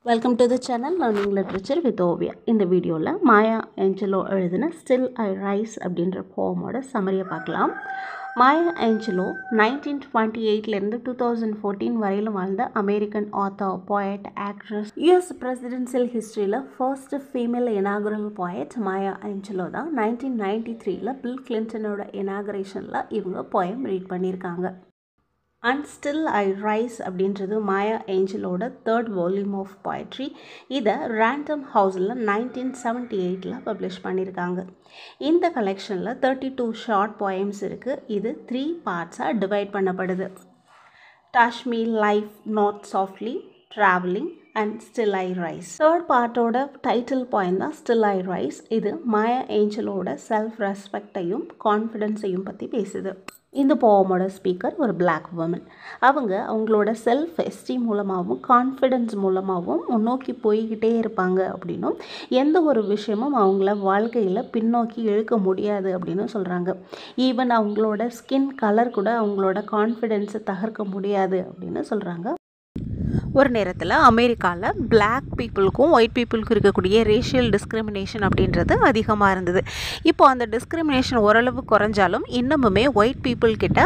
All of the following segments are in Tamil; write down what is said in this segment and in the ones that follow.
Welcome to the channel Learning Literature with Ovia. இந்த வீடியோவில் மாயா ஏஞ்சலோ எழுதின ஸ்டில் ஐ ரைஸ் அப்படின்ற போமோட சம்மரியை பார்க்கலாம். மாயா ஏஞ்சலோ 1928லேருந்து 2014 வரையிலும் வாழ்ந்த American author, poet, actress. US presidential ஹிஸ்ட்ரியில் ஃபர்ஸ்ட் ஃபீமேல் இனாகுரல் போயட் மாயா ஏஞ்சலோ தான். 1993ல் பில் கிளின்டனோட இனாகரேஷனில் இவங்க போயம் ரீட் பண்ணியிருக்காங்க. அண்ட் ஸ்டில் ஐ ரைஸ் அப்படின்றது மாயா ஏஞ்சலோட தேர்ட் வால்யூம் ஆஃப் போய்ட்ரி. இதை ரேண்டம் ஹவுஸில் 1978ல் பப்ளிஷ் பண்ணியிருக்காங்க. இந்த கலெக்ஷனில் 32 ஷார்ட் போயம்ஸ் இருக்குது. இது 3 பார்ட்ஸாக டிவைட் பண்ணப்படுது. Touch me life not softly, travelling and still I rice. Third பார்ட்டோட title poem தான் ஸ்டில் ஐ ரைஸ். இது மாயா ஏஞ்சலோட செல்ஃப் ரெஸ்பெக்டையும் கான்ஃபிடென்ஸையும் பற்றி பேசுது. இந்த போமோட ஸ்பீக்கர் ஒரு பிளாக் உமன். அவங்களோட செல்ஃப் எஸ்டீம் மூலமாகவும் கான்ஃபிடென்ஸ் மூலமாகவும் முன்னோக்கி போய்கிட்டே இருப்பாங்க அப்படின்னும், எந்த ஒரு விஷயமும் அவங்கள வாழ்க்கையில் பின்னோக்கி இழுக்க முடியாது அப்படின்னு சொல்கிறாங்க. ஈவன் அவங்களோட ஸ்கின் கலர் கூட அவங்களோட கான்ஃபிடென்ஸை தகர்க்க முடியாது அப்படின்னு சொல்கிறாங்க. ஒரு நேரத்தில் அமெரிக்காவில் பிளாக் பீப்புளுக்கும் ஒயிட் பீப்புளுக்கும் இருக்கக்கூடிய ரேஷியல் டிஸ்கிரிமினேஷன் அப்படின்றது அதிகமாக இருந்தது. இப்போது அந்த டிஸ்கிரிமினேஷன் ஓரளவு குறைஞ்சாலும் இன்னமுமே ஒயிட் பீப்புள்கிட்ட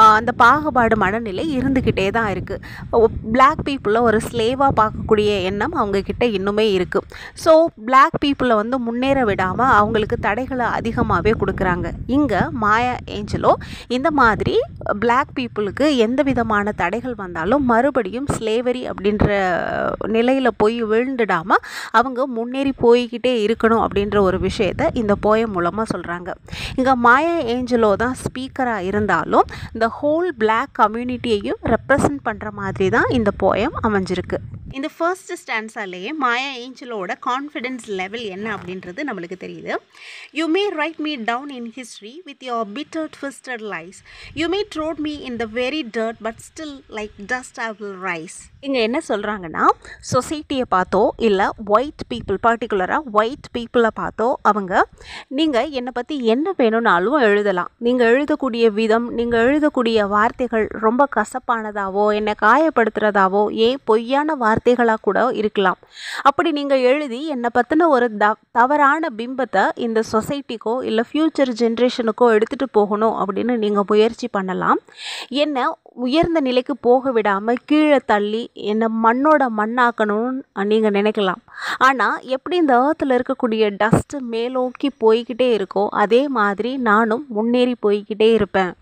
அந்த பாகுபாடு மனநிலை இருந்துக்கிட்டே தான் இருக்குது. பிளாக் பீப்புளை ஒரு ஸ்லேவாக பார்க்கக்கூடிய எண்ணம் அவங்கக்கிட்ட இன்னுமே இருக்குது. ஸோ பிளாக் பீப்புளை முன்னேற விடாமல் அவங்களுக்கு தடைகளை அதிகமாகவே கொடுக்குறாங்க. இங்கே மாயா ஏஞ்சலோ இந்த மாதிரி பிளாக் பீப்புளுக்கு எந்த விதமான தடைகள் வந்தாலும் மறுபடியும் ஸ்லேவரி அப்படின்ற நிலையில் போய் விழுந்துடாமல் அவங்க முன்னேறி போய்கிட்டே இருக்கணும் அப்படின்ற ஒரு விஷயத்தை இந்த போயம் மூலமாக சொல்கிறாங்க. இங்கே மாயா ஏஞ்சலோ தான் ஸ்பீக்கராக இருந்தாலும் இந்த ஹோல் பிளாக் கம்யூனிட்டியையும் ரெப்ரசன்ட் பண்ணுற மாதிரி தான் இந்த போயம் அமைஞ்சிருக்கு. இந்த ஃபர்ஸ்ட் ஸ்டான்ஸாலேயே மாயா ஏஞ்சலோட கான்ஃபிடென்ஸ் லெவல் என்ன அப்படின்றது நம்மளுக்கு தெரியுது. You may right me down in history with your bitter twisted lies. You may ட்ரோட் me in the very dirt but still like dust I will rise. இங்கே என்ன சொல்கிறாங்கன்னா, சொசைட்டியை பார்த்தோ இல்லை ஒயிட் பீப்புள், பர்டிகுலராக ஒயிட் பீப்புளை பார்த்தோ நீங்கள் என்னை பற்றி என்ன வேணும்னாலும் எழுதலாம். நீங்கள் எழுதக்கூடிய விதம், நீங்கள் எழுதக்கூடிய வார்த்தைகள் ரொம்ப கசப்பானதாவோ என்னை காயப்படுத்துகிறதாவோ ஏன் பொய்யான வார்த்தைகளாக கூட இருக்கலாம். அப்படி நீங்கள் எழுதி என்னை பற்றின ஒரு தவறான பிம்பத்தை இந்த சொசைட்டிக்கோ இல்லை ஃப்யூச்சர் ஜென்ரேஷனுக்கோ எடுத்துகிட்டு போகணும் அப்படின்னு நீங்கள் முயற்சி பண்ணலாம். என்னை உயர்ந்த நிலைக்கு போக விடாமல் கீழே தள்ளி என்னை மண்ணோட மண்ணாக்கணும்னு நீங்கள் நினைக்கலாம். ஆனால் எப்படி இந்த ஏர்த்தில் இருக்கக்கூடிய டஸ்ட்டு மேலோக்கி போய்கிட்டே இருக்கோ அதே மாதிரி நானும் முன்னேறி போய்கிட்டே இருப்பேன்.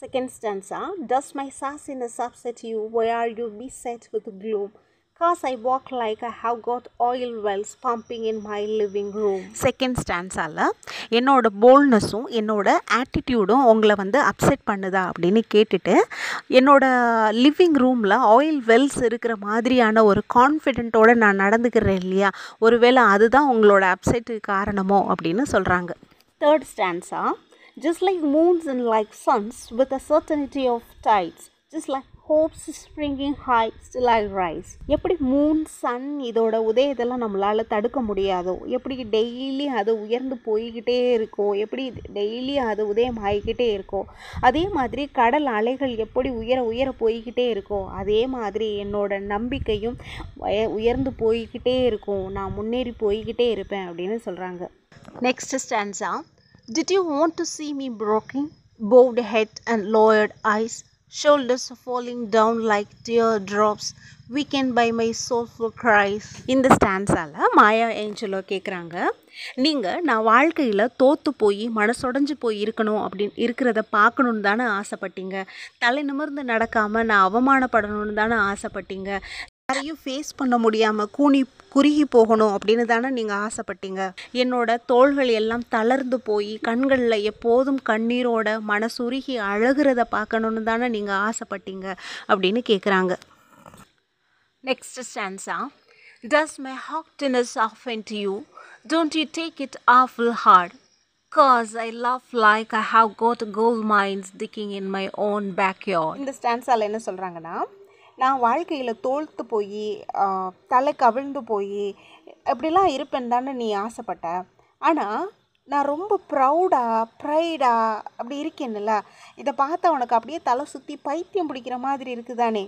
Second stanza, does my sassiness upset you? Why are you beset with gloom? Cause I walk like I have got oil wells pumping in my living room. Second ஸ்டான்ஸால் என்னோட போல்ட்னஸும் என்னோட ஆட்டிடியூடும் உங்களை அப்செட் பண்ணுதா அப்படின்னு கேட்டுட்டு, என்னோட லிவிங் ரூமில் ஆயில் வெல்ஸ் இருக்கிற மாதிரியான ஒரு கான்ஃபிடென்ட்டோடு நான் நடந்துக்கிறேன் இல்லையா, ஒருவேளை அதுதான் உங்களோட அப்செட்டுக்கு காரணமோ அப்படின்னு சொல்கிறாங்க. Third stanza, just like moons and like suns with a certainty of tides, just like hopes springing high, still I rise. எப்படி மூன், சன் இதோட உதயத்தெல்லாம் நம்மளால் தடுக்க முடியாதோ, எப்படி டெய்லி அது உயர்ந்து போய்கிட்டே இருக்கோ, எப்படி டெய்லி அது உதயம் ஆகிக்கிட்டே இருக்கோ, அதே மாதிரி கடல் அலைகள் எப்படி உயர போய்கிட்டே இருக்கோ அதே மாதிரி என்னோட நம்பிக்கையும் உயர்ந்து போய்கிட்டே இருக்கும். நான் முன்னேறி போய்கிட்டே இருப்பேன் அப்படின்னு சொல்கிறாங்க. Next stanza, did you want to see me broken, bowed head and lowered eyes, shoulders falling down like teardrops, weakened by my soulful cries? இந்த ஸ்டான்ஸால் மாயா ஏஞ்சலோ கேட்குறாங்க, நீங்கள் நான் வாழ்க்கையில் தோற்று போய் மனசுடைஞ்சு போய் இருக்கணும் அப்படின்னு இருக்கிறத பார்க்கணுன்னு தானே ஆசைப்பட்டீங்க. தலை நிமிர்ந்து நடக்காமல் நான் அவமானப்படணும்னு தானே ஆசைப்பட்டீங்க. யாரையும் ஃபேஸ் பண்ண முடியாமல் குறுகி போகணும் அப்படின்னு தானே நீங்கள் ஆசைப்பட்டீங்க. என்னோட தோள்கள் எல்லாம் தளர்ந்து போய் கண்களில் எப்போதும் கண்ணீரோட மனசுருகி அழகிறத பார்க்கணுன்னு தானே நீங்கள் ஆசைப்பட்டீங்க அப்படின்னு கேட்குறாங்க. Next stanza, does my haughtiness offend you? Don't you take it awful hard? Cause I laugh like I have got gold mines digging in my own backyard. இந்த ஸ்டான்ஸால் என்ன சொல்கிறாங்கன்னா, நான் வாழ்க்கையில் தோழ்த்து போய் தலை கவிழ்ந்து போய் எப்படிலாம் இருப்பேன் தானே நீ ஆசைப்பட்ட. ஆனால் நான் ரொம்ப ப்ரைடாக அப்படி இருக்கேன்ல, இதை பார்த்தா உனக்கு அப்படியே தலை சுற்றி பைத்தியம் பிடிக்கிற மாதிரி இருக்குதானே.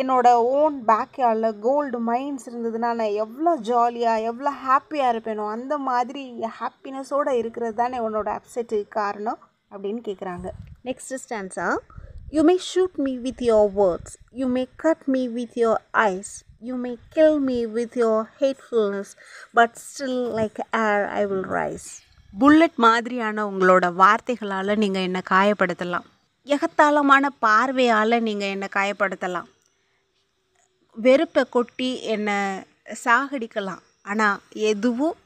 என்னோட ஓன் பேக்யார்டில் கோல்டு மைன்ஸ் இருந்ததுன்னா நான் எவ்வளோ ஜாலியாக எவ்வளோ ஹாப்பியாக இருப்பேனோ அந்த மாதிரி ஹாப்பினஸோடு இருக்கிறது தானே உன்னோட அப்செட்டுக்கு காரணம் அப்படின்னு கேட்குறாங்க. Next stanza, you may shoot me with your words, you may cut me with your ice, you may kill me with your ஹேட்ஃபுல்னஸ், but still like air I will rise. Bullet மாதிரியான உங்களோட வார்த்தைகளால் நீங்கள் என்னை காயப்படுத்தலாம், எகத்தாளமான பார்வையால் நீங்கள் என்னை காயப்படுத்தலாம், வெறுப்பை கொட்டி என்னை சாகடிக்கலாம், ஆனால்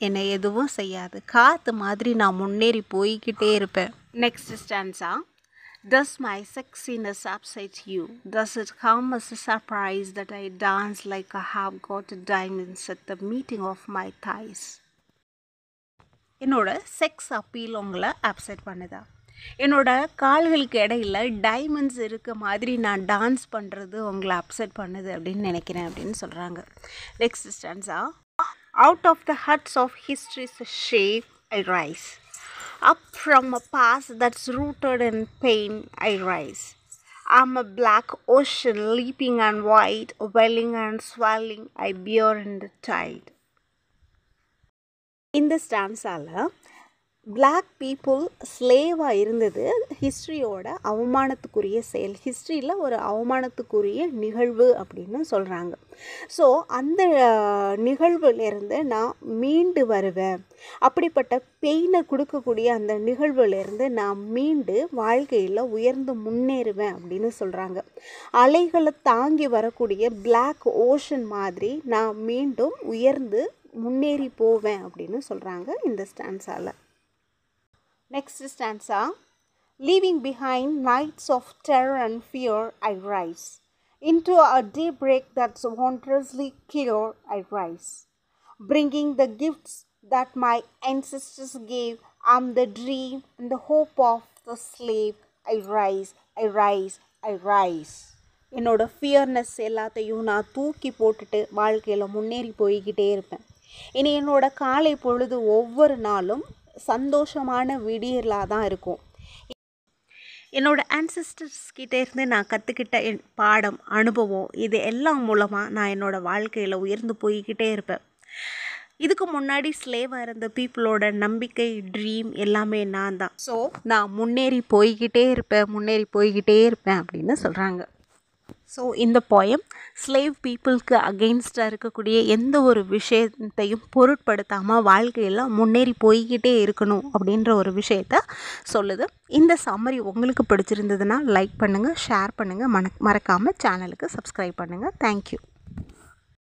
என்னை எதுவும் செய்யாது. காற்று மாதிரி நான் முன்னேறி போய்கிட்டே இருப்பேன். Next stanza, does my sexiness upset you? Does it come as a surprise that I dance like I have got diamonds at the meeting of my thighs? என்னோட செக்ஸ் அப்பீல் உங்களை அப்செட் பண்ணுதா? என்னோட கால்களுக்கு இடையில் டைமண்ட்ஸ் இருக்க மாதிரி நான் டான்ஸ் பண்ணுறது உங்களை அப்செட் பண்ணுது அப்படின்னு நினைக்கிறேன் அப்படின்னு சொல்கிறாங்க. Next stanza, out of the hats off histories shape I rice, up from a past that's rooted in pain I rise. I'm a black ocean leaping and wide, welling and swelling I bear in the tide. இந்த ஸ்டான்ஸால் பிளாக் பீப்புள் ஸ்லேவாக இருந்தது ஹிஸ்ட்ரியோட அவமானத்துக்குரிய செயல், ஹிஸ்ட்ரியில் ஒரு அவமானத்துக்குரிய நிகழ்வு அப்படின்னு சொல்கிறாங்க. ஸோ அந்த நிகழ்வுலேருந்து நான் மீண்டு வருவேன், அப்படிப்பட்ட பெயினை கொடுக்கக்கூடிய அந்த நிகழ்வுலேருந்து நான் மீண்டு வாழ்க்கையில் உயர்ந்து முன்னேறுவேன் அப்படின்னு சொல்கிறாங்க. அலைகளை தாங்கி வரக்கூடிய பிளாக் ஓஷன் மாதிரி நான் மீண்டும் உயர்ந்து முன்னேறி போவேன் அப்படின்னு சொல்கிறாங்க இந்த ஸ்டான்ஸால். Next stanza, leaving behind nights of terror and fear I rise, into a daybreak that's wondrously clear I rise, bringing the gifts that my ancestors gave, I'm the dream and the hope of the slave, I rise, I rise, I rise. என்னோட ஃபியர்னஸ் எல்லாத்தையும் நான் தூக்கி போட்டுட்டு வாழ்க்கையில் முன்னேறி போய்கிட்டே இருப்பேன். இனி என்னோட காலை பொழுது ஒவ்வொரு நாளும் சந்தோஷமான விடியலாக தான் இருக்கும். என்னோடய ஆன்சஸ்டர்ஸ் கிட்டேருந்து நான் கற்றுக்கிட்ட என் பாடம், அனுபவம், இது எல்லாம் மூலமாக நான் என்னோடய வாழ்க்கையில் உயர்ந்து போய்கிட்டே இருப்பேன். இதுக்கு முன்னாடி ஸ்லேவாக இருந்த பீப்புளோட நம்பிக்கை, ட்ரீம் எல்லாமே நான் தான். ஸோ நான் முன்னேறி போய்கிட்டே இருப்பேன் அப்படின்னு சொல்கிறாங்க. ஸோ இந்த போயம் ஸ்லேவ் பீப்புளுக்கு அகெயின்ஸ்டாக இருக்கக்கூடிய எந்த ஒரு விஷயத்தையும் பொருட்படுத்தாமல் வாழ்க்கையில் முன்னேறி போய்கிட்டே இருக்கணும் அப்படின்ற ஒரு விஷயத்த சொல்லுது. இந்த சம்மரி உங்களுக்கு பிடிச்சிருந்ததுன்னா லைக் பண்ணுங்கள், ஷேர் பண்ணுங்கள், மறக்காமல் சேனலுக்கு சப்ஸ்கிரைப் பண்ணுங்கள். தேங்க்யூ.